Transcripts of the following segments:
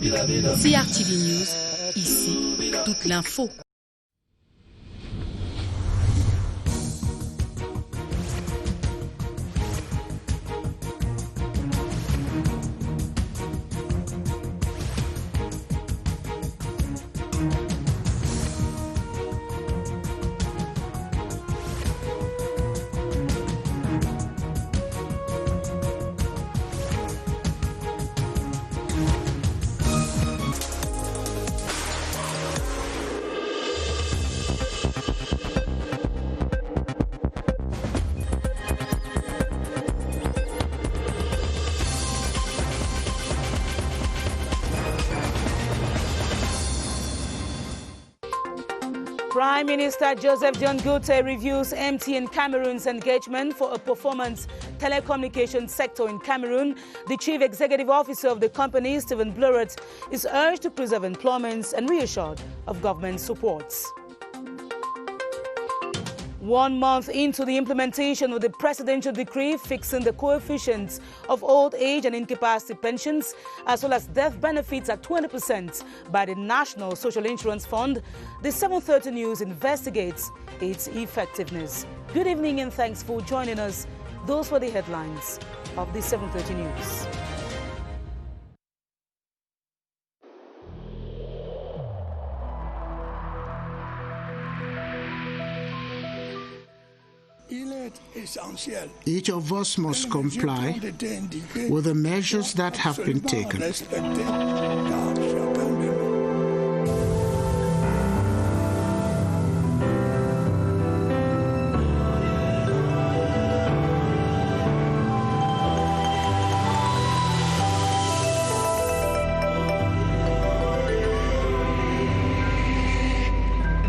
CRTV News, ici, toute l'info. Prime Minister Joseph John Goethe reviews MTN-CAMEROON's engagement for a performance telecommunications sector in Cameroon. The Chief Executive Officer of the company, Stephen Blurrett, is urged to preserve employment and reassured of government supports. 1 month into the implementation of the presidential decree fixing the coefficients of old age and incapacity pensions, as well as death benefits at 20% by the National Social Insurance Fund, the 7:30 News investigates its effectiveness. Good evening and thanks for joining us. Those were the headlines of the 7:30 News. Each of us must comply with the measures that have been taken.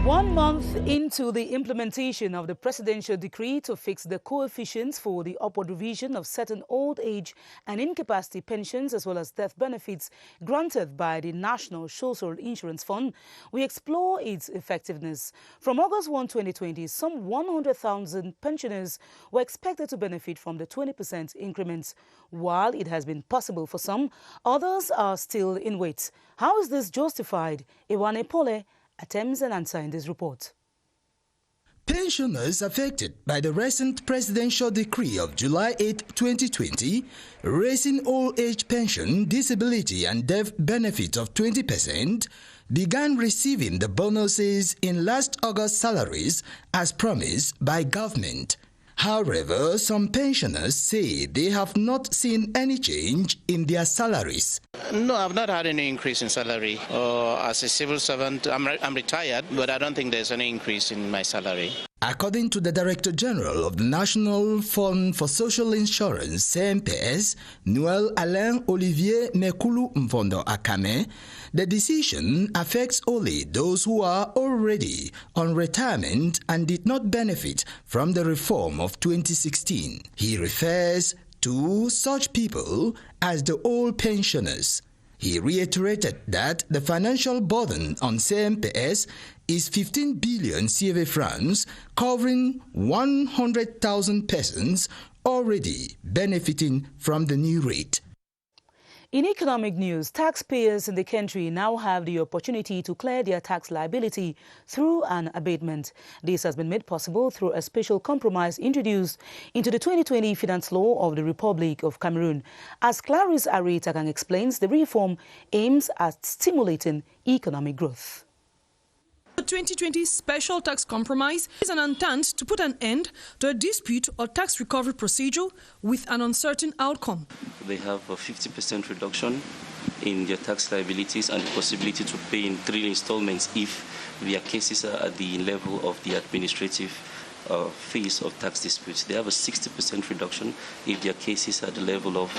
1 month into the implementation of the presidential decree to fix the coefficients for the upward revision of certain old age and incapacity pensions as well as death benefits granted by the National Social Insurance Fund, we explore its effectiveness. From August 1, 2020, some 100,000 pensioners were expected to benefit from the 20% increments. While it has been possible for some, others are still in wait. How is this justified? Iwane Pole attempts an answer in this report. Pensioners affected by the recent presidential decree of July 8, 2020, raising old age pension, disability and death benefits of 20%, began receiving the bonuses in last August's salaries as promised by government. However, some pensioners say they have not seen any change in their salaries. No, I've not had any increase in salary. As a civil servant, I'm retired, but I don't think there's any increase in my salary. According to the Director General of the National Fund for Social Insurance, CNPS, Noel Alain Olivier Nekulu Mvondo Akame, the decision affects only those who are already on retirement and did not benefit from the reform of 2016. He refers to such people as the old pensioners. He reiterated that the financial burden on CNPS is 15 billion CFA francs, covering 100,000 persons already benefiting from the new rate. In economic news, taxpayers in the country now have the opportunity to clear their tax liability through an abatement. This has been made possible through a special compromise introduced into the 2020 Finance Law of the Republic of Cameroon. As Clarice Aritagang explains, the reform aims at stimulating economic growth. The 2020 Special Tax Compromise is an intent to put an end to a dispute or tax recovery procedure with an uncertain outcome. They have a 50% reduction in their tax liabilities and the possibility to pay in 3 installments if their cases are at the level of the administrative phase of tax disputes. They have a 60% reduction if their cases are at the level of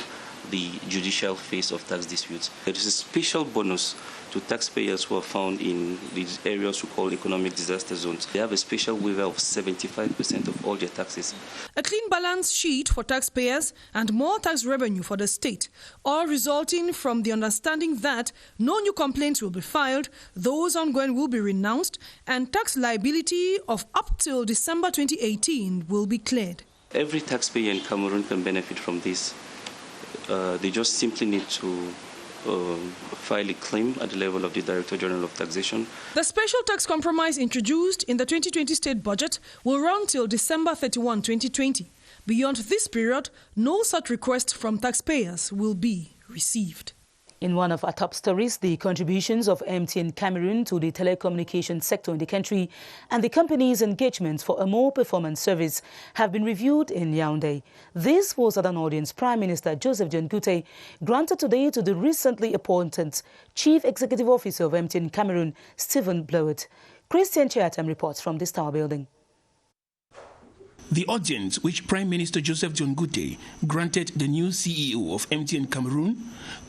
the judicial phase of tax disputes. There is a special bonus to taxpayers who are found in these areas we call economic disaster zones. They have a special waiver of 75% of all their taxes. A clean balance sheet for taxpayers and more tax revenue for the state, all resulting from the understanding that no new complaints will be filed, those ongoing will be renounced, and tax liability of up till December 2018 will be cleared. Every taxpayer in Cameroon can benefit from this. They just simply need to file a claim at the level of the Director General of Taxation. The special tax compromise introduced in the 2020 state budget will run till December 31, 2020. Beyond this period, no such request from taxpayers will be received. In one of our top stories, the contributions of MTN-CAMEROON to the telecommunications sector in the country and the company's engagements for a more performance service have been reviewed in Yaoundé. This was at an audience Prime Minister Joseph John Goutey granted today to the recently appointed Chief Executive Officer of MTN-CAMEROON, Stephen Blowett. Christian Chiatam reports from this Tower building. The audience, which Prime Minister Joseph John Goutey granted the new CEO of MTN-CAMEROON,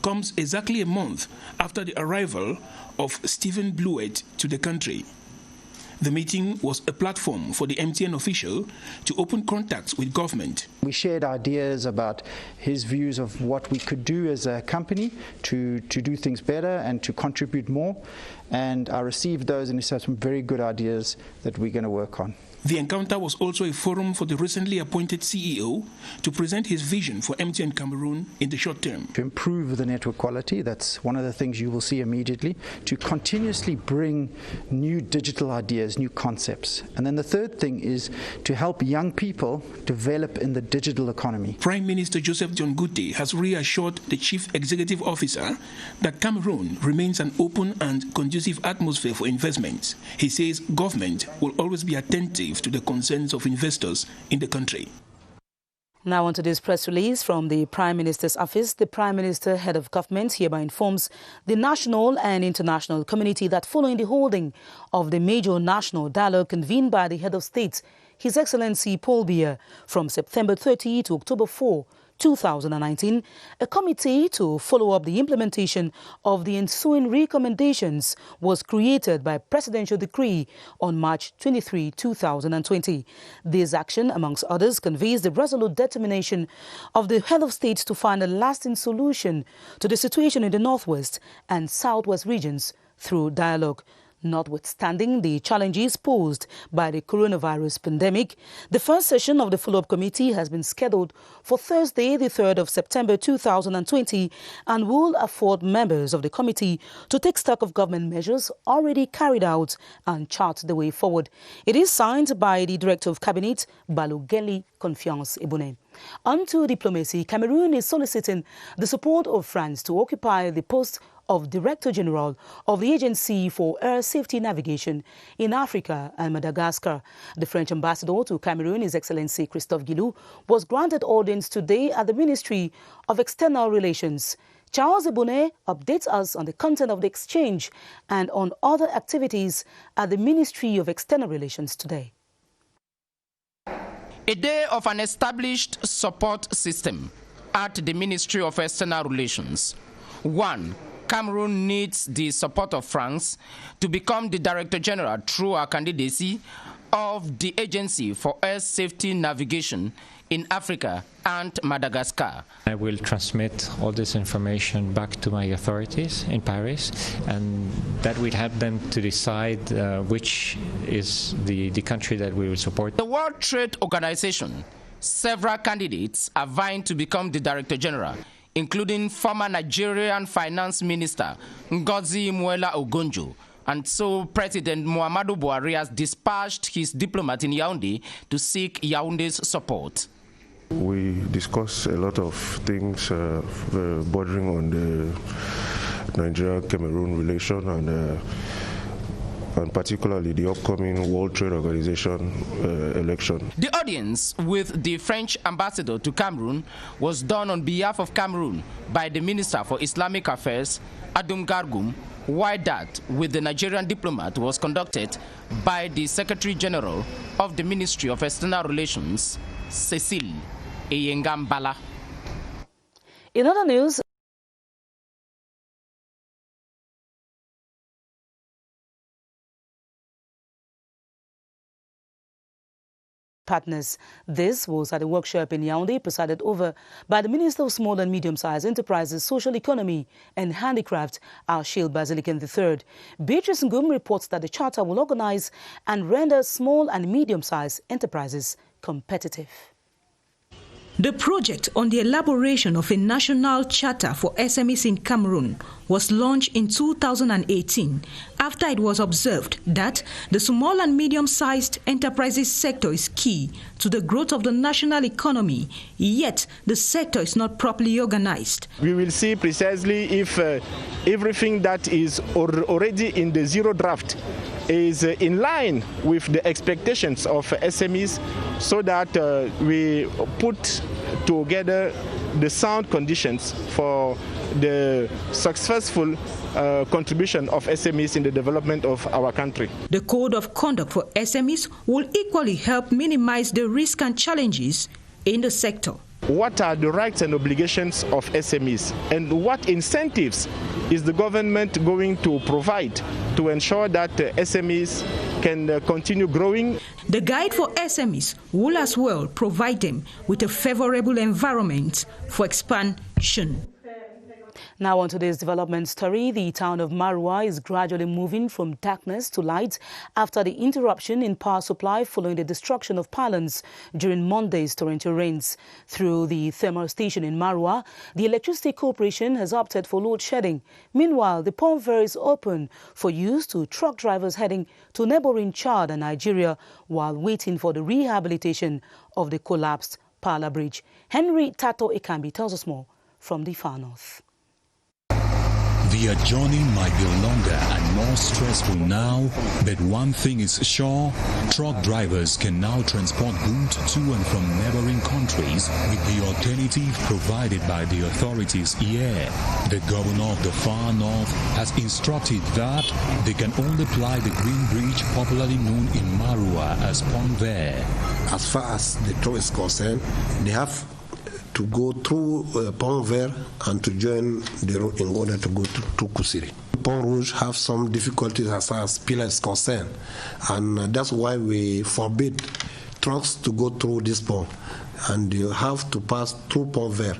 comes exactly a month after the arrival of Stephen Blowett to the country. The meeting was a platform for the MTN official to open contacts with government. We shared ideas about his views of what we could do as a company to do things better and to contribute more. And I received those and he said some very good ideas that we're going to work on. The encounter was also a forum for the recently appointed CEO to present his vision for MTN-CAMEROON in the short term. To improve the network quality, that's one of the things you will see immediately. To continuously bring new digital ideas, new concepts. And then the third thing is to help young people develop in the digital economy. Prime Minister Joseph John Goutey has reassured the Chief Executive Officer that Cameroon remains an open and conducive atmosphere for investments. He says government will always be attentive to the concerns of investors in the country. Now on to this press release from the Prime Minister's office. The Prime Minister, head of government, hereby informs the national and international community that following the holding of the major national dialogue convened by the head of state, His Excellency Paul Biya, from September 30 to October 4, 2019, a committee to follow up the implementation of the ensuing recommendations was created by presidential decree on March 23, 2020. This action, amongst others, conveys the resolute determination of the head of state to find a lasting solution to the situation in the northwest and southwest regions through dialogue. Notwithstanding the challenges posed by the coronavirus pandemic, the first session of the follow-up committee has been scheduled for Thursday, the 3rd of September 2020, and will afford members of the committee to take stock of government measures already carried out and chart the way forward. It is signed by the Director of Cabinet, Balogeli Confiance Ebone. On to diplomacy, Cameroon is soliciting the support of France to occupy the post of Director General of the Agency for Air Safety Navigation in Africa and Madagascar. The French ambassador to Cameroon, His Excellency Christophe Guilou, was granted audience today at the Ministry of External Relations. Charles Ebone updates us on the content of the exchange and on other activities at the Ministry of External Relations today. A day of an established support system at the Ministry of External Relations. 1. Cameroon needs the support of France to become the Director General through our candidacy of the Agency for Air Safety Navigation in Africa and Madagascar. I will transmit all this information back to my authorities in Paris, and that will help them to decide which is the country that we will support. The World Trade Organization, several candidates are vying to become the Director General, including former Nigerian Finance Minister Ngozi Iweala-Ogonjo. And so President Muhammadu Buhari has dispatched his diplomat in Yaoundé to seek Yaoundé's support. We discussed a lot of things bordering on the Nigeria-Cameroon relation and particularly the upcoming World Trade Organization election. The audience with the French ambassador to Cameroon was done on behalf of Cameroon by the Minister for Islamic Affairs, Adum Gargum, while that with the Nigerian diplomat was conducted by the Secretary General of the Ministry of External Relations, Cecile Eyengambala. In other news, partners. This was at a workshop in Yaoundé presided over by the Minister of Small and Medium-Sized Enterprises, Social Economy and Handicraft, Achille Basilican III. Beatrice Ngum reports that the charter will organize and render small and medium-sized enterprises competitive. The project on the elaboration of a national charter for SMEs in Cameroon was launched in 2018 after it was observed that the small and medium-sized enterprises sector is key to the growth of the national economy, yet the sector is not properly organized. We will see precisely if everything that is already in the zero draft is in line with the expectations of SMEs, so that we put together the sound conditions for the successful contribution of SMEs in the development of our country. The Code of Conduct for SMEs will equally help minimize the risk and challenges in the sector. What are the rights and obligations of SMEs, and what incentives is the government going to provide to ensure that SMEs can continue growing? The guide for SMEs will as well provide them with a favorable environment for expansion. Now on today's development story, the town of Marua is gradually moving from darkness to light after the interruption in power supply following the destruction of pylons during Monday's torrential rains. Through the thermal station in Marua, the Electricity Corporation has opted for load shedding. Meanwhile, the pont Ver is open for use to truck drivers heading to neighboring Chad and Nigeria while waiting for the rehabilitation of the collapsed Pala Bridge. Henry Tato Ekambi tells us more from the far north. The journey might be longer and more stressful now, but one thing is sure, truck drivers can now transport goods to and from neighboring countries with the alternative provided by the authorities here. The governor of the far north has instructed that they can only ply the green bridge popularly known in Marua as Pont Ver. As far as the truck is concerned, they have to go through Pont Ver and to join the road in order to go to Kusiri. Pont Rouge have some difficulties as far as pillar is concerned, and that's why we forbid trucks to go through this pont, and you have to pass through Pont Ver.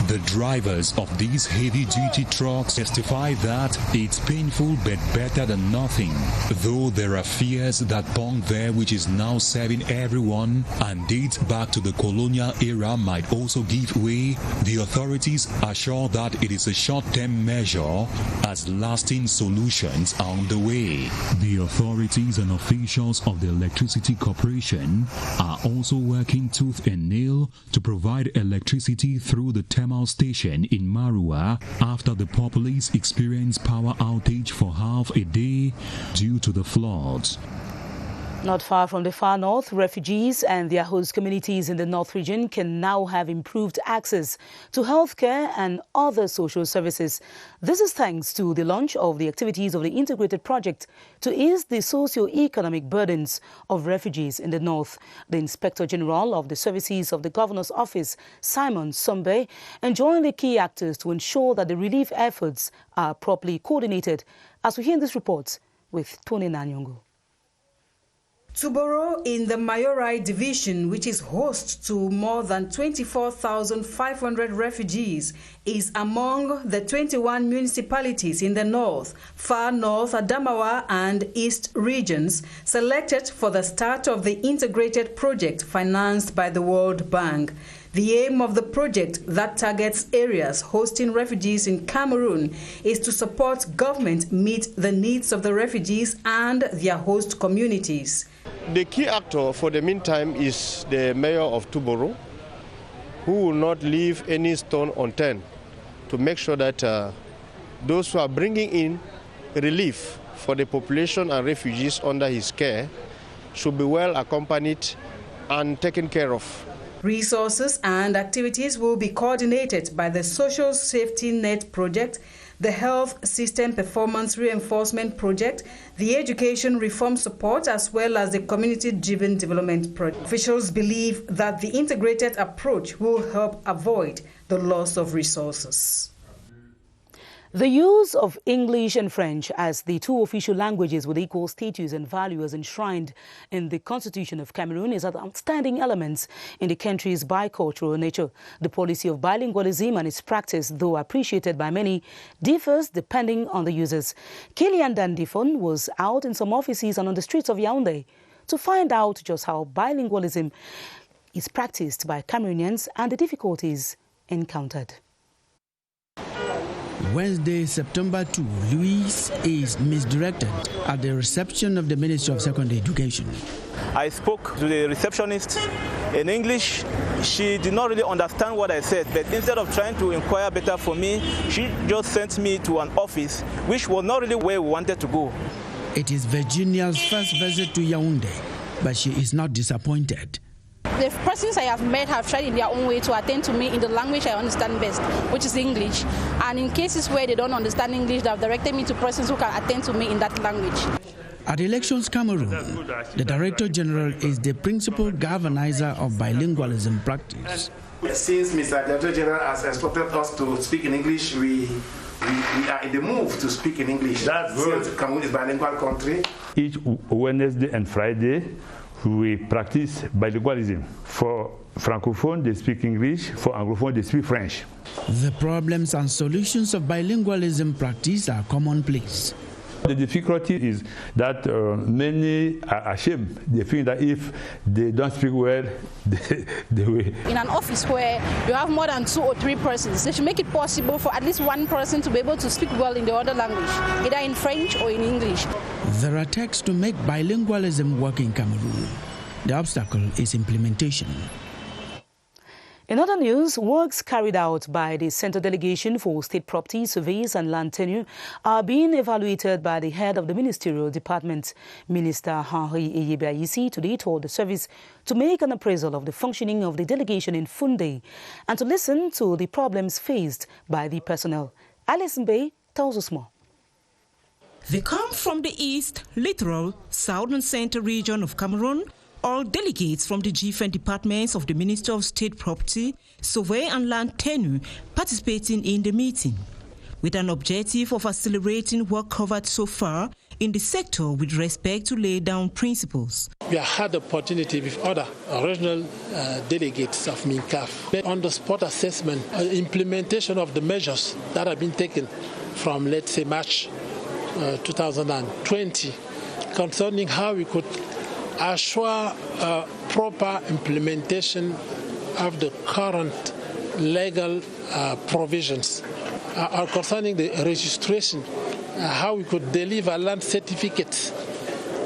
The drivers of these heavy-duty trucks testify that it's painful but better than nothing. Though there are fears that Pont Ver, which is now serving everyone and dates back to the colonial era, might also give way, the authorities are sure that it is a short-term measure as lasting solutions are on the way. The authorities and officials of the Electricity Corporation are also working tooth and nail to provide electricity through the thermal station in Marua after the populace experienced power outage for half a day due to the floods. Not far from the far north, refugees and their host communities in the north region can now have improved access to healthcare and other social services. This is thanks to the launch of the activities of the integrated project to ease the socio-economic burdens of refugees in the north. The Inspector General of the Services of the Governor's Office, Simon Sombe, joined the key actors to ensure that the relief efforts are properly coordinated, as we hear in this report with Tony Nanyongo. Tuboro in the Mayorai division, which is host to more than 24,500 refugees, is among the 21 municipalities in the north, far north, Adamawa and east regions selected for the start of the integrated project financed by the World Bank. The aim of the project that targets areas hosting refugees in Cameroon is to support government meet the needs of the refugees and their host communities. The key actor for the meantime is the mayor of Tuboro, who will not leave any stone unturned to make sure that those who are bringing in relief for the population and refugees under his care should be well accompanied and taken care of. Resources and activities will be coordinated by the Social Safety Net Project, the Health System Performance Reinforcement Project, the Education Reform Support, as well as the Community-Driven Development Project. Officials believe that the integrated approach will help avoid the loss of resources. The use of English and French as the two official languages with equal status and value as enshrined in the Constitution of Cameroon is an outstanding element in the country's bicultural nature. The policy of bilingualism and its practice, though appreciated by many, differs depending on the users. Kilian Dandifon was out in some offices and on the streets of Yaoundé to find out just how bilingualism is practiced by Cameroonians and the difficulties encountered. Wednesday, September 2, Louise is misdirected at the reception of the Ministry of Secondary Education. I spoke to the receptionist in English. She did not really understand what I said, but instead of trying to inquire better for me, she just sent me to an office, which was not really where we wanted to go. It is Virginia's first visit to Yaoundé, but she is not disappointed. The persons I have met have tried in their own way to attend to me in the language I understand best, which is English. And in cases where they don't understand English, they have directed me to persons who can attend to me in that language. At Elections Cameroon, the Director General is the principal galvanizer of bilingualism practice. Since Mr. Director General has instructed us to speak in English, we are in the move to speak in English. That's good. Since Cameroon is a bilingual country. Each Wednesday and Friday, we practice bilingualism. For Francophone, they speak English. For Anglophone, they speak French. The problems and solutions of bilingualism practice are commonplace. The difficulty is that many are ashamed. They think that if they don't speak well, they will. In an office where you have more than 2 or 3 persons, they should make it possible for at least one person to be able to speak well in the other language, either in French or in English. There are texts to make bilingualism work in Cameroon. The obstacle is implementation. In other news, works carried out by the Central Delegation for State Property, Surveys and Land Tenure are being evaluated by the head of the Ministerial Department. Minister Henry Eyebiayisi today told the service to make an appraisal of the functioning of the delegation in Funde and to listen to the problems faced by the personnel. Alice Mbe tells us more. They come from the east, littoral, southern center region of Cameroon. All delegates from the different departments of the Ministry of State Property, Survey and Land Tenure participating in the meeting, with an objective of accelerating work covered so far in the sector with respect to lay down principles. We have had the opportunity with other regional delegates of MINCAF on the spot assessment, implementation of the measures that have been taken from, let's say, March 2020 concerning how we could assure proper implementation of the current legal provisions concerning the registration, how we could deliver land certificates.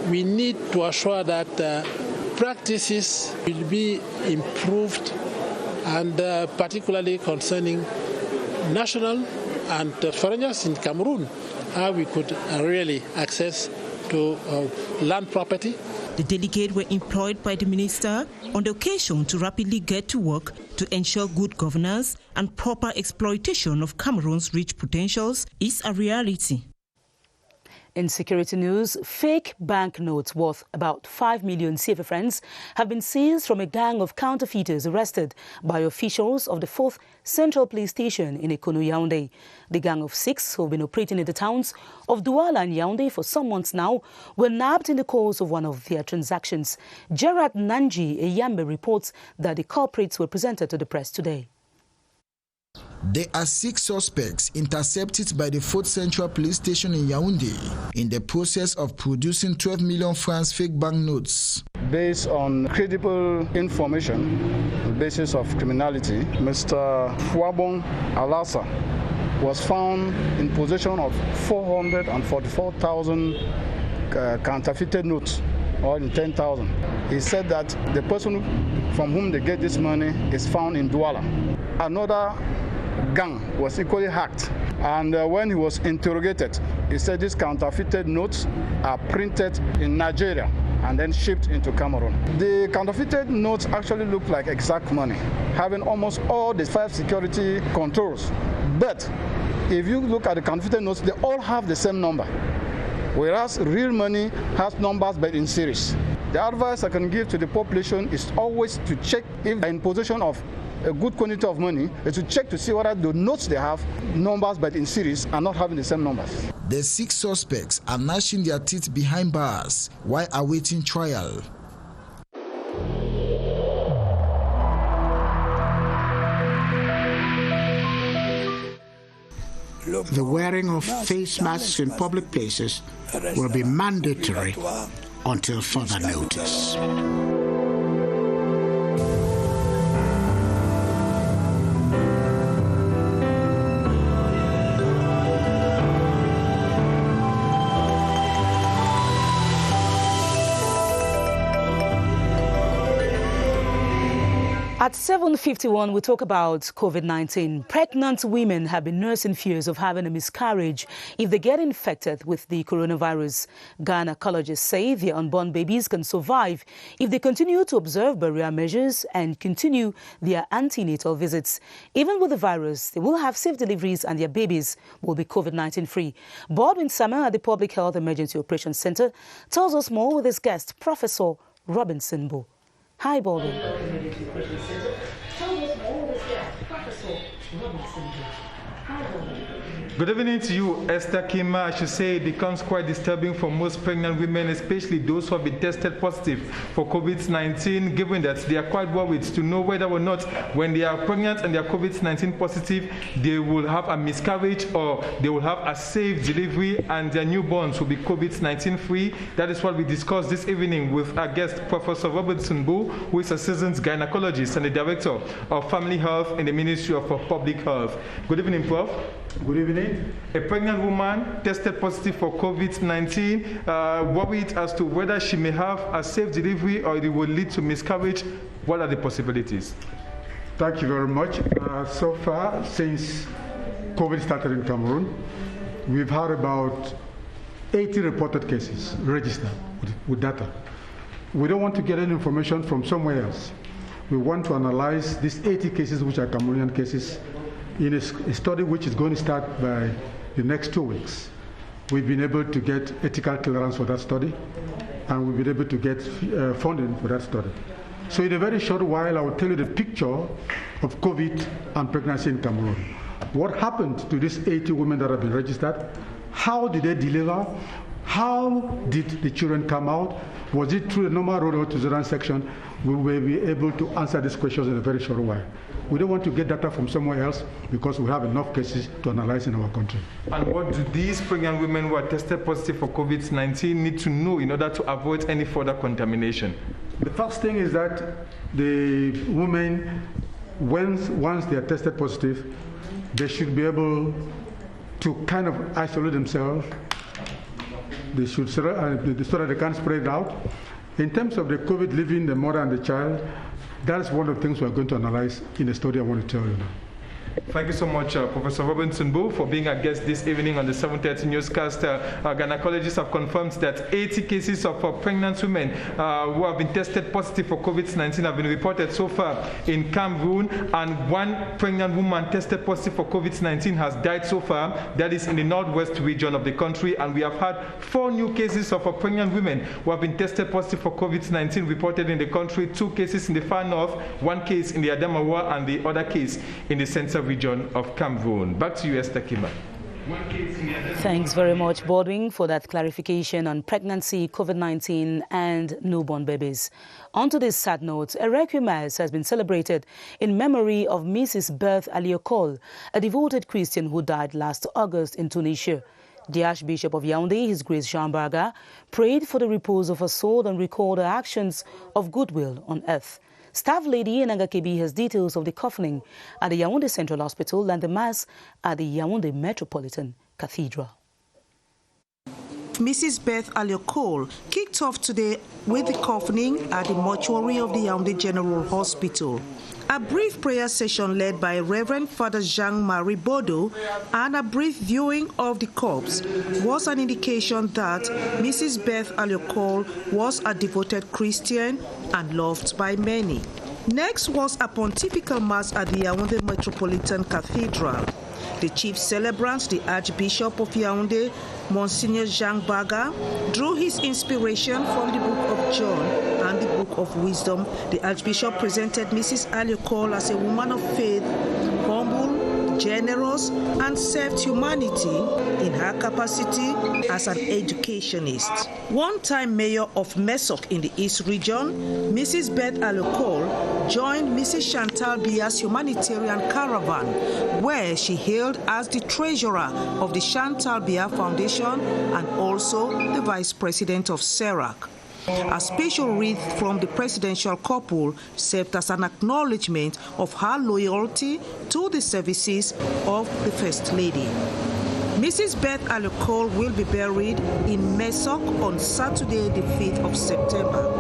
We need to assure that practices will be improved, and particularly concerning national and foreigners in Cameroon, how we could really access to land property. The delegates were employed by the minister on the occasion to rapidly get to work to ensure good governance and proper exploitation of Cameroon's rich potentials is a reality. In security news, fake banknotes worth about 5 million CFA francs have been seized from a gang of counterfeiters arrested by officials of the 4th Central Police Station in Ekonu, Yaoundé. The gang of 6 who have been operating in the towns of Douala and Yaoundé for some months now were nabbed in the course of one of their transactions. Gerard Nanji Eyambe reports that the culprits were presented to the press today. There are 6 suspects intercepted by the 4th Central Police Station in Yaoundé in the process of producing 12 million francs fake banknotes. Based on credible information, the basis of criminality, Mr. Fouabon Alassa was found in possession of 444,000 counterfeited notes, or in 10,000. He said that the person from whom they get this money is found in Douala. Another gang was equally hacked, and when he was interrogated, he said these counterfeited notes are printed in Nigeria and then shipped into Cameroon. The counterfeited notes actually look like exact money, having almost all the 5 security controls. But if you look at the counterfeited notes, they all have the same number, whereas real money has numbers but in series. The advice I can give to the population is always to check if they're in possession of a good quantity of money, is to check to see whether the notes they have, numbers but in series, are not having the same numbers. The 6 suspects are gnashing their teeth behind bars while awaiting trial. The wearing of face masks in public places will be mandatory until further notice. At 7:51, we talk about COVID-19. Pregnant women have been nursing fears of having a miscarriage if they get infected with the coronavirus. Gynecologists say their unborn babies can survive if they continue to observe barrier measures and continue their antenatal visits. Even with the virus, they will have safe deliveries and their babies will be COVID-19 free. Baldwin Summer at the Public Health Emergency Operations Center tells us more with his guest, Professor Robinson Bo. Hi, Baldwin. Good evening to you, Esther Kima. I should say it becomes quite disturbing for most pregnant women, especially those who have been tested positive for COVID-19, given that they are quite worried to know whether or not when they are pregnant and they are COVID-19 positive, they will have a miscarriage or they will have a safe delivery and their newborns will be COVID-19 free. That is what we discussed this evening with our guest, Professor Robinson Bo, who is a seasoned gynecologist and the Director of Family Health in the Ministry of Public Health. Good evening, Prof. Good evening. A pregnant woman tested positive for COVID-19, worried as to whether she may have a safe delivery or it will lead to miscarriage. What are the possibilities? Thank you very much. So far, since COVID started in Cameroon, we've had about 80 reported cases registered with data. We don't want to get any information from somewhere else. We want to analyze these 80 cases, which are Cameroonian cases, in a study which is going to start by the next 2 weeks. We've been able to get ethical clearance for that study, and we've been able to get funding for that study. So in a very short while, I will tell you the picture of COVID and pregnancy in Cameroon. What happened to these 80 women that have been registered? How did they deliver? How did the children come out? Was it through the normal road or cesarean section? We will be able to answer these questions in a very short while. We don't want to get data from somewhere else because we have enough cases to analyze in our country. And what do these pregnant women who are tested positive for COVID-19 need to know in order to avoid any further contamination? The first thing is that the women, once they are tested positive, they should be able to kind of isolate themselves. They should, so that they can spread it out. In terms of the COVID leaving the mother and the child, that's one of the things we're going to analyze in the study I want to tell you now. Thank you so much, Professor Robinson Bo, for being our guest this evening on the 7:30 newscast. Our gynecologists have confirmed that 80 cases of pregnant women who have been tested positive for COVID-19 have been reported so far in Cameroon, and one pregnant woman tested positive for COVID-19 has died so far. That is in the northwest region of the country, and we have had 4 new cases of pregnant women who have been tested positive for COVID-19 reported in the country. 2 cases in the far north, 1 case in the Adamawa, and the other case in the central region of Cameroon. Back to you, Esther Kima. Thanks very much, Baldwin, for that clarification on pregnancy, COVID-19 and newborn babies. On to this sad note, a requiem mass has been celebrated in memory of Mrs. Beth Aliokol, a devoted Christian who died last August in Tunisia. The Archbishop of Yaoundé, His Grace Jean Barga, prayed for the repose of her soul and recalled her actions of goodwill on earth. Staff Lady Enanga Kebi has details of the coffin at the Yaoundé Central Hospital and the Mass at the Yaoundé Metropolitan Cathedral. Mrs. Beth Aliokol kicked off today with the coffin at the mortuary of the Yaoundé General Hospital. A brief prayer session led by Reverend Father Jean-Marie Bodo and a brief viewing of the corpse was an indication that Mrs. Beth Aliokol was a devoted Christian and loved by many. Next was a pontifical mass at the Yaoundé Metropolitan Cathedral. The chief celebrant, the Archbishop of Yaoundé, Monsignor Jean Baga, drew his inspiration from the Book of John and the Book of Wisdom. The Archbishop presented Mrs. Aliokol as a woman of faith, humble, generous, and served humanity in her capacity as an educationist. One-time mayor of Mesok in the East region, Mrs. Beth Aliokol joined Mrs. Chantal Bia's humanitarian caravan, where she hailed as the treasurer of the Chantal Bia Foundation and also the vice president of SERAC. A special wreath from the presidential couple served as an acknowledgement of her loyalty to the services of the First Lady. Mrs. Beth Aliokol will be buried in Mesok on Saturday, the 5th of September.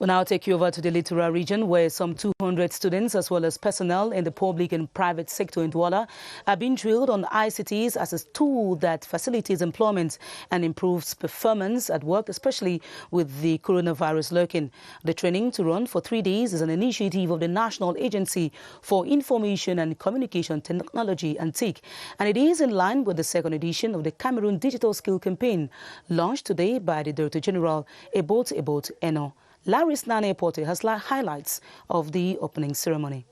Well, We'll now take you over to the Littoral region, where some 200 students as well as personnel in the public and private sector in Douala are being drilled on ICTs as a tool that facilitates employment and improves performance at work, especially with the coronavirus lurking. The training, to run for 3 days, is an initiative of the National Agency for Information and Communication Technology, ANTIC, and it is in line with the second edition of the Cameroon Digital Skill Campaign, launched today by the Director General Ebot Eno. Laris Nane Porte has highlights of the opening ceremony.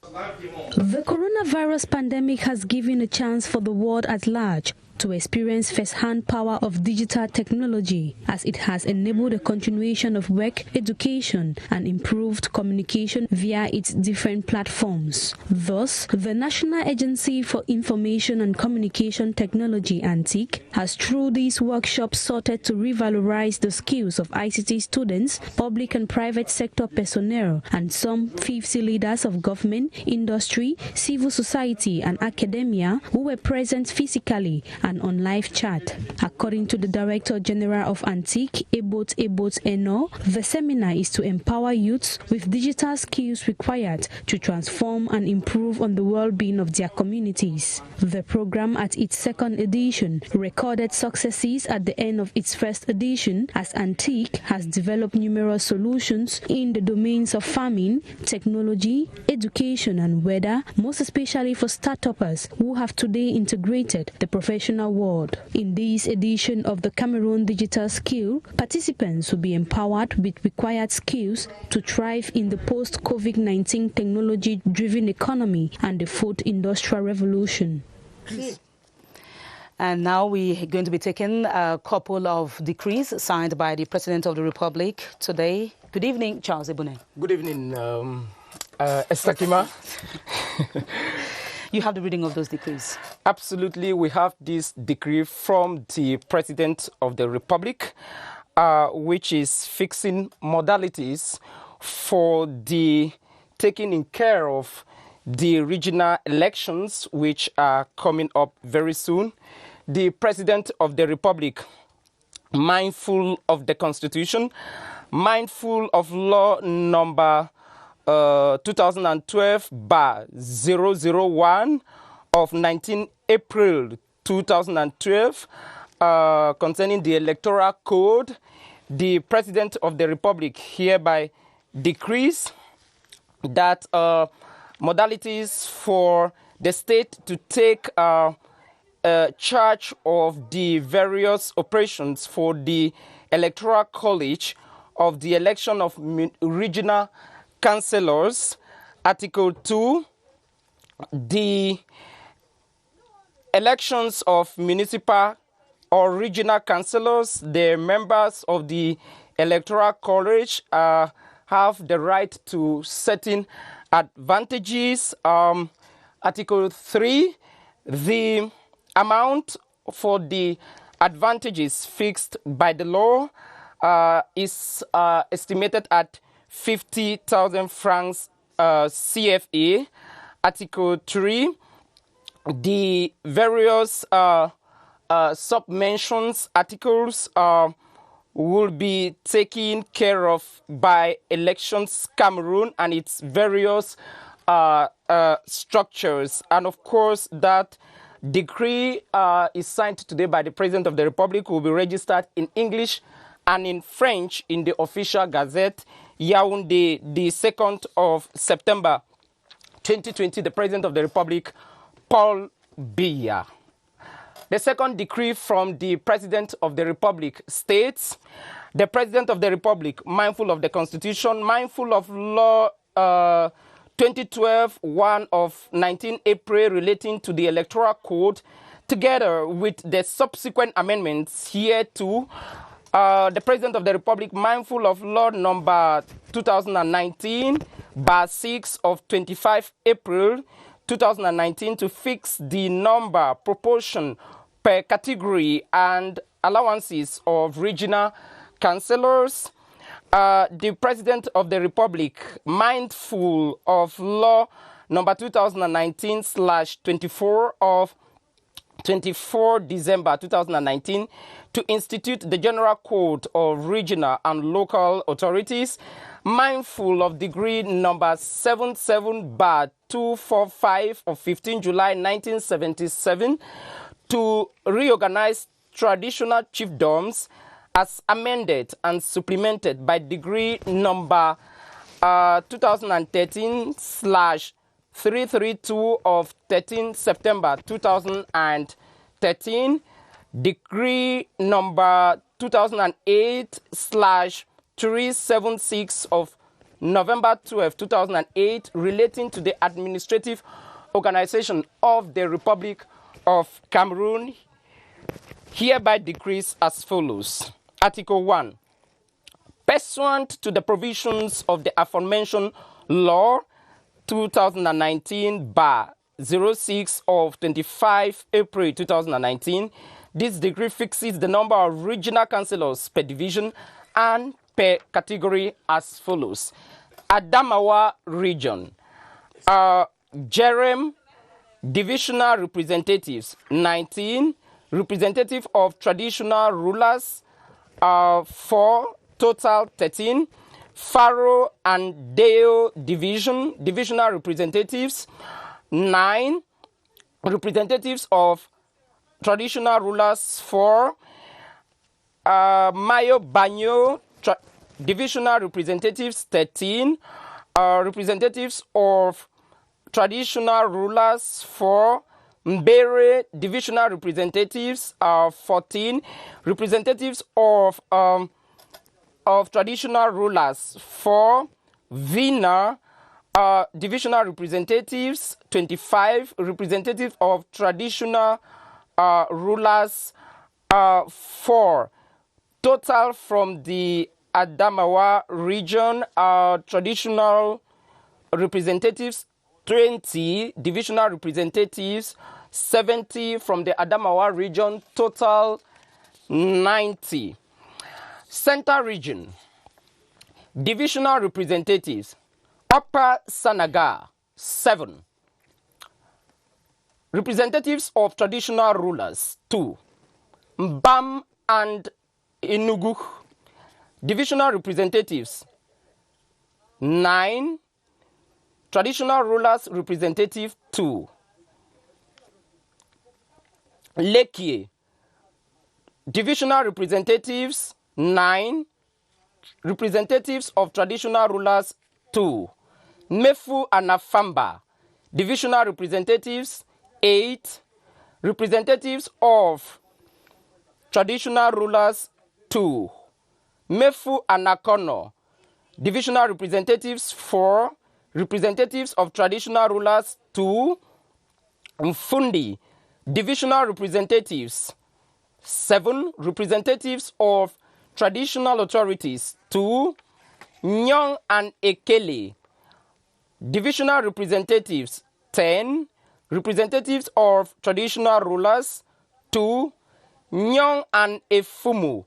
The coronavirus pandemic has given a chance for the world at large to experience first-hand power of digital technology, as it has enabled a continuation of work, education, and improved communication via its different platforms. Thus, the National Agency for Information and Communication Technology, ANTIC, has through these workshops sought to revalorize the skills of ICT students, public and private sector personnel, and some 50 leaders of government, industry, civil society, and academia who were present physically and on live chat. According to the Director General of ANTIC, Ebot Eno, the seminar is to empower youths with digital skills required to transform and improve on the well-being of their communities. The program, at its second edition, recorded successes at the end of its first edition, as ANTIC has developed numerous solutions in the domains of farming, technology, education, and weather, most especially for start-uppers who have today integrated the professional world. In this edition of the Cameroon Digital Skill, participants will be empowered with required skills to thrive in the post-COVID-19 technology-driven economy and the fourth industrial revolution. And now we're going to be taking a couple of decrees signed by the President of the Republic today. Good evening, Charles Ebune. Good evening, Estakima. You have the reading of those decrees. Absolutely. We have this decree from the President of the Republic, which is fixing modalities for the taking in care of the regional elections, which are coming up very soon. The President of the Republic, mindful of the Constitution, mindful of law number 2012/001 of 19 April 2012 concerning the Electoral Code, the President of the Republic hereby decrees that modalities for the state to take charge of the various operations for the Electoral College of the election of regional councillors. Article 2, the elections of municipal or regional councillors, the members of the Electoral College have the right to certain advantages. Article 3, the amount for the advantages fixed by the law is estimated at 50,000 francs CFA. Article 3, the various sub-mentions articles will be taken care of by Elections Cameroon and its various structures. And of course, that decree is signed today by the President of the Republic, will be registered in English and in French in the official Gazette, Yaoundé, the 2nd of September 2020, the President of the Republic, Paul Biya. The second decree from the President of the Republic states, the President of the Republic, mindful of the Constitution, mindful of law 2012/1 of 19 April relating to the Electoral Code, together with the subsequent amendments hereto, the President of the Republic, mindful of law number 2019/6 of 25 April 2019 to fix the number, proportion per category and allowances of regional councillors. The President of the Republic, mindful of law number 2019/24 of 24 December 2019, to institute the General Code of Regional and Local Authorities, mindful of Decree number 77/245 of 15 July 1977, to reorganize traditional chiefdoms as amended and supplemented by Decree number 2013/332 of 13 September 2013, Decree number 2008/376 of November 12, 2008, relating to the administrative organization of the Republic of Cameroon, hereby decrees as follows. Article 1. Pursuant to the provisions of the aforementioned law 2019/06 of 25 April 2019, this decree fixes the number of regional councillors per division and per category as follows. Adamawa Region, Jerem, divisional representatives 19, representative of traditional rulers 4, total 13. Faro and Deo division, divisional representatives 9, representatives of traditional rulers 4. Mayo Banyo, divisional representatives 13, representatives of traditional rulers 4. Mbere, divisional representatives 14, representatives of traditional rulers 4. Vina, divisional representatives 25, representatives of traditional rulers 4. Total from the Adamawa region, traditional representatives 20, divisional representatives 70 from the Adamawa region, total 90. Center region, divisional representatives, Upper Sanaga 7, representatives of traditional rulers 2. Mbam and Enugu, divisional representatives 9, traditional rulers representative 2. Lekie, divisional representatives 9, representatives of traditional rulers 2. Mefu and Afamba, divisional representatives 8, representatives of traditional rulers 2. Mefu and Akono, divisional representatives 4, representatives of traditional rulers 2. Mfundi, divisional representatives 7, representatives of traditional authorities 2. Nyong and Ekele, divisional representatives 10, representatives of traditional rulers 2. Nyong and Efumu,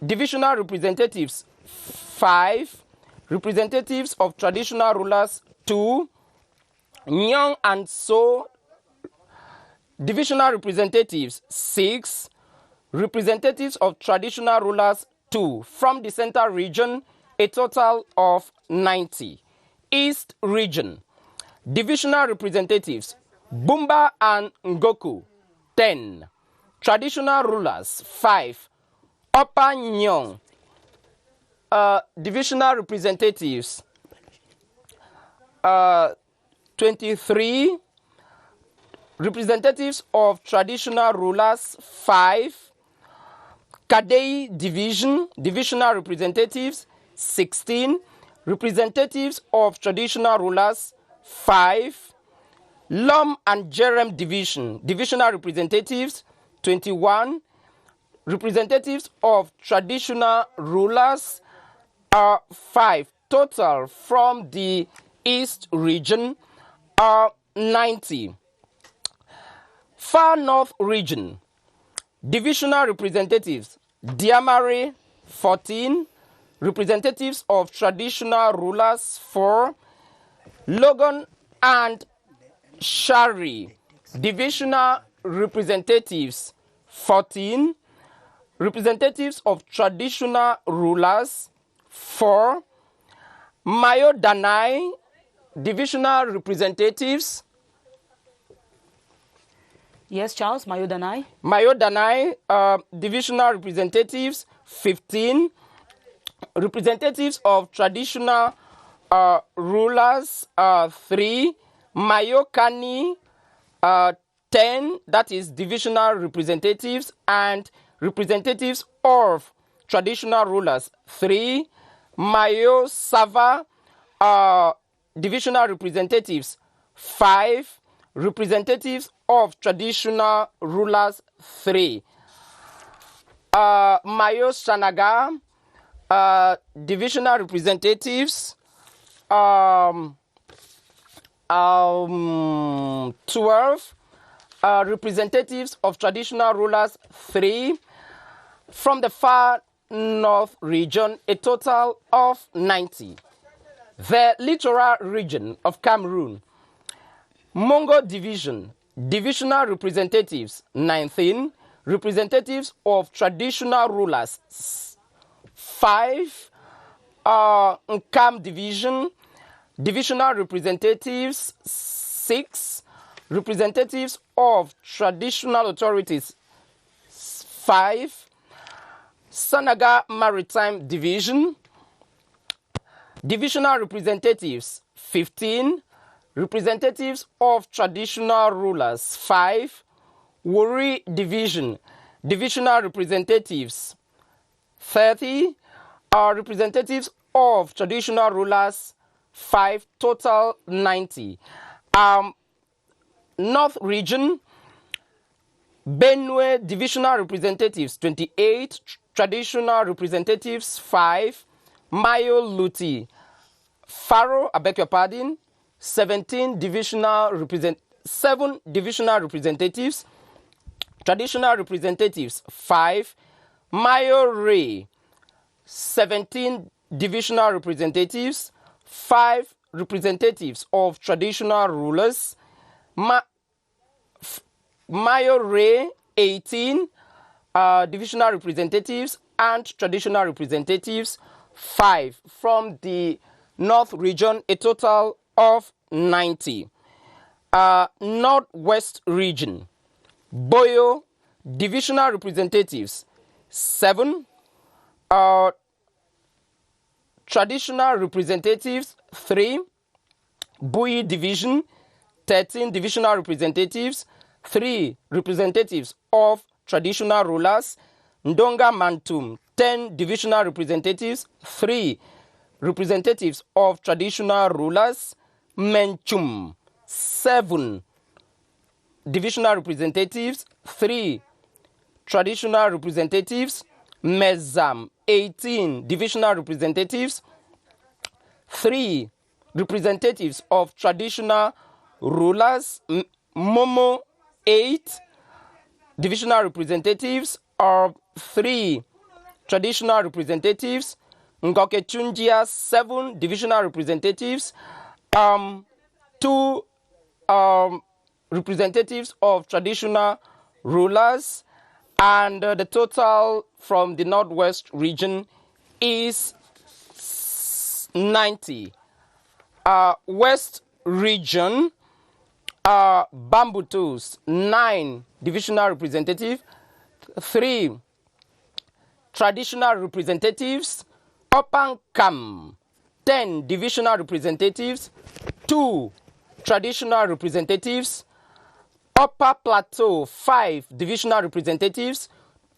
divisional representatives 5, representatives of traditional rulers 2. Nyong and So, divisional representatives 6, representatives of traditional rulers 2. From the center region, a total of 90. East region, divisional representatives Bumba and Ngoku 10, traditional rulers 5. Upper Nyong, divisional representatives 23, representatives of traditional rulers 5. Kadei division, divisional representatives 16, representatives of traditional rulers 5. Lom and Jerem division, divisional representatives 21, representatives of traditional rulers 5. Total from the East region 90. Far North region, divisional representatives Diamare 14, representatives of traditional rulers 4. Logan and Shari, divisional representatives 14, representatives of traditional rulers 4, Mayo Danai divisional representatives. Yes, Charles, Mayo Danai. Mayo Danai divisional representatives 15, representatives of traditional rulers 3, Mayo Kani 10, that is divisional representatives, and representatives of traditional rulers 3, Mayo Sava divisional representatives 5, representatives of traditional rulers 3, Mayo Shanaga divisional representatives 12, representatives of traditional rulers 3, from the far north region, a total of 90. The littoral region of Cameroon, Mongo division, divisional representatives 19, representatives of traditional rulers 5, Nkam division, divisional representatives 6, representatives of traditional authorities 5, Sanaga Maritime Division, divisional representatives 15, representatives of traditional rulers 5, Wuri Division, divisional representatives 30, representatives of traditional rulers 5, total 90. North region, Benue divisional representatives 28, traditional representatives 5, Mayo Luti, Faro, I beg your pardon, 7 divisional representatives, traditional representatives 5, Mayo Ray, 17 divisional representatives, 5 representatives of traditional rulers, Mayo Ray 18 divisional representatives and traditional representatives 5 from the north region, a total of 90. Northwest region, Boyo divisional representatives 7, traditional representatives 3, Bui division 13 divisional representatives, 3 representatives of traditional rulers, Ndonga Mantum 10 divisional representatives, 3 representatives of traditional rulers, Menchum 7 divisional representatives, 3 traditional representatives, Mezam 18 divisional representatives, 3 representatives of traditional rulers, Momo 8 divisional representatives, or 3 traditional representatives, Ngoke Chunjia 7 divisional representatives, 2 representatives of traditional rulers, and the total from the northwest region is 90. West region, Bambutus 9 divisional representative, 3 traditional representatives, Opankam 10 divisional representatives, 2 traditional representatives, Upper Plateau 5 divisional representatives,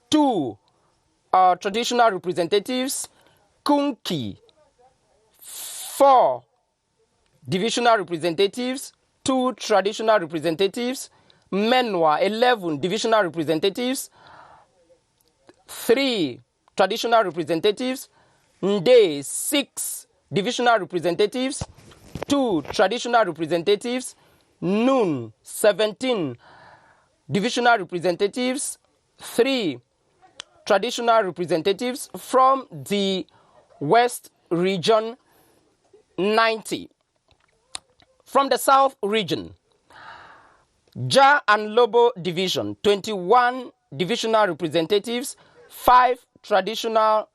2 traditional representatives, Kunki 4 divisional representatives, 2 traditional representatives, Menwa 11 divisional representatives, 3 traditional representatives, Nde 6 divisional representatives, 2 traditional representatives, Nun 17 divisional representatives, 3 traditional representatives from the West region, 90. From the South region, Ja and Lobo Division, 21 divisional representatives, 5 traditional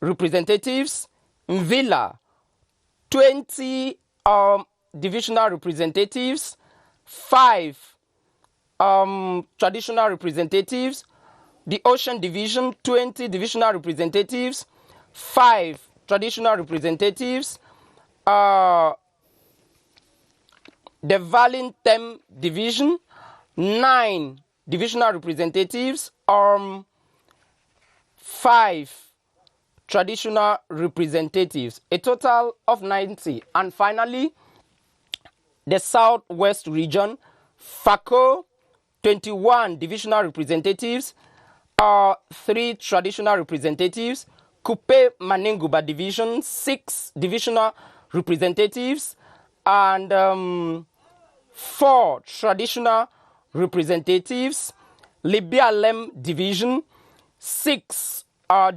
representatives. Mvila, 20 divisional representatives, 5 traditional representatives. The Ocean Division, 20 divisional representatives, 5 traditional representatives. The Valley-Tem Division, 9 divisional representatives, 5 traditional representatives, a total of 90. And finally, the Southwest region, FACO, 21 divisional representatives, 3 traditional representatives, Kupe Maninguba Division, 6 divisional representatives, and 4 traditional representatives. Libya Lem Division, 6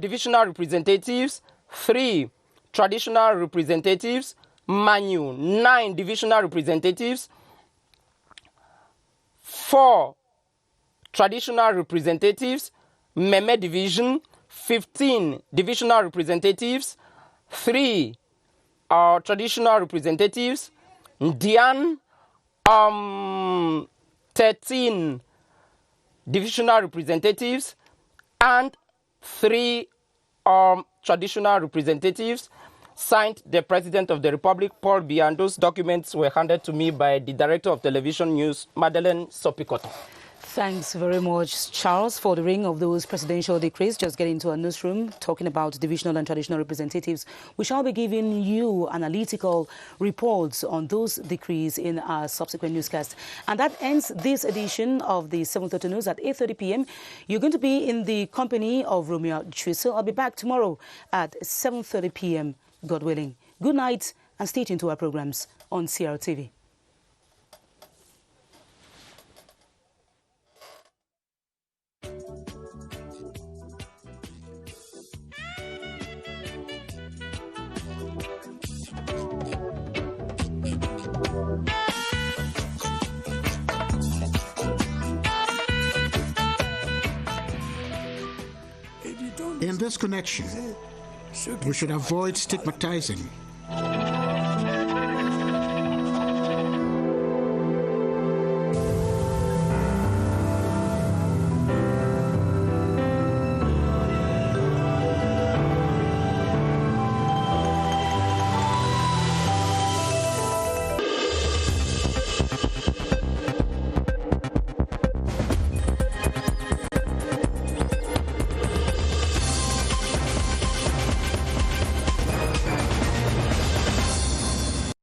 divisional representatives, 3 traditional representatives. Manu, 9 divisional representatives, 4 traditional representatives. Meme Division, 15 divisional representatives, 3 traditional representatives. Ndian, 13 divisional representatives, and 3 traditional representatives. Signed, the President of the Republic, Paul Biya. Those documents were handed to me by the Director of Television News, Madeleine Sopikoto. Thanks very much, Charles, for the reading of those presidential decrees. Just getting into our newsroom, talking about divisional and traditional representatives. We shall be giving you analytical reports on those decrees in our subsequent newscast. And that ends this edition of the 7:30 News at 8:30 p.m. You're going to be in the company of Romeo Chwiso. I'll be back tomorrow at 7:30 p.m., God willing. Good night, and stay tuned to our programs on CRTV. In this connection, we should avoid stigmatizing